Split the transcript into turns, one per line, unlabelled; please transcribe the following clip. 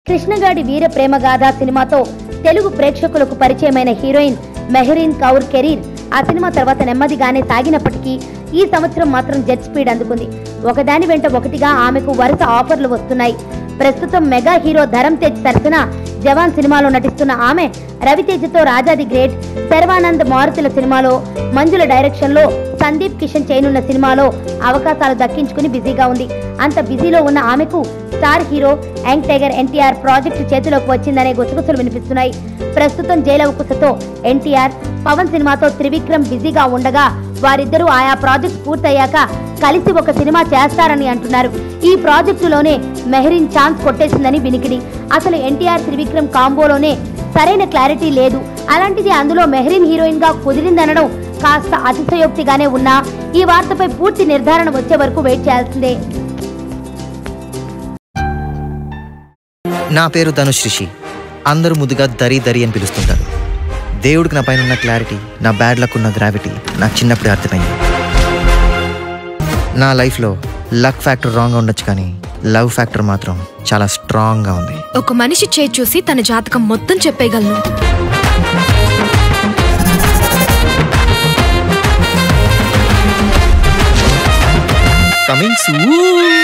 కృష్ణగాడి వీర ప్రేమగాథ సినిమాతో తెలుగు ప్రేక్షకులకు పరిచయమైన హీరోయిన్ మెహరీన్ కౌర్ కెరీర్ ఆ సినిమా తర్వాత నెమ్మదిగానే సాగినప్పటికీ ఈ సంవత్సరం మాత్రం జెట్ స్పీడ్ అందుకుంది. ఒకదాని వెంట ఒకటిగా ఆమెకు వరుస ఆఫర్లు వస్తున్నాయి. ప్రస్తుతం మెగా హీరో ధరమ్ తేజ్ సరసన జవాన్ సినిమాలో నటిస్తున్న ఆమె రవితేజతో రాజా ది గ్రేట్, శర్వానంద్ మారుతుల సినిమాలో, మంజుల డైరెక్షన్ లో సందీప్ కిషన్ చేయనున్న సినిమాలో అవకాశాలు దక్కించుకుని బిజీగా ఉంది. అంత బిజీలో ఉన్న ఆమెకు star hero young tiger NTR project చేతిలోకి వచ్చిందనే గుసగుసలు వినిపిస్తున్నాయి. ప్రస్తుతం జైలవకుశతో ఎన్టీఆర్, పవన్ సినిమాతో త్రివిక్రమ్ బిజీగా ఉండగా వారిద్దరూ ఆయా ప్రాజెక్ట్ పూర్తయ్యాక కలిసి ఒక సినిమా చేస్తారని అంటున్నారు. ఈ ప్రాజెక్టులోనే మెహరీన్ ఛాన్స్ కొట్టేసిందని వినికిడి. అసలు ఎన్టీఆర్ త్రివిక్రమ్ కాంబోలోనే సరైన క్లారిటీ లేదు. అలాంటిది అందులో మెహరీన్ హీరోయిన్ గా కుదిరిందనడం కాస్త అతిశయోక్తిగానే ఉన్నా ఈ వార్తపై పూర్తి నిర్ధారణ వచ్చే వరకు వెయిట్ చేయాల్సిందే.
నా పేరు ధనుష్ రిషి. అందరూ ముద్దుగా దరి దరి అని పిలుస్తుంటారు. దేవుడికి నా పైన ఉన్న క్లారిటీ, నా బ్యాడ్ లక్ ఉన్న గ్రావిటీ నాకు చిన్నప్పుడే అర్థమైంది. నా లైఫ్లో లక్ ఫ్యాక్టర్ రాంగ్గా ఉండొచ్చు, కానీ లవ్ ఫ్యాక్టర్ మాత్రం చాలా స్ట్రాంగ్గా ఉంది.
ఒక మనిషి చేయి చూసి తన జాతకం మొత్తం చెప్పేయగలను.
Coming soon.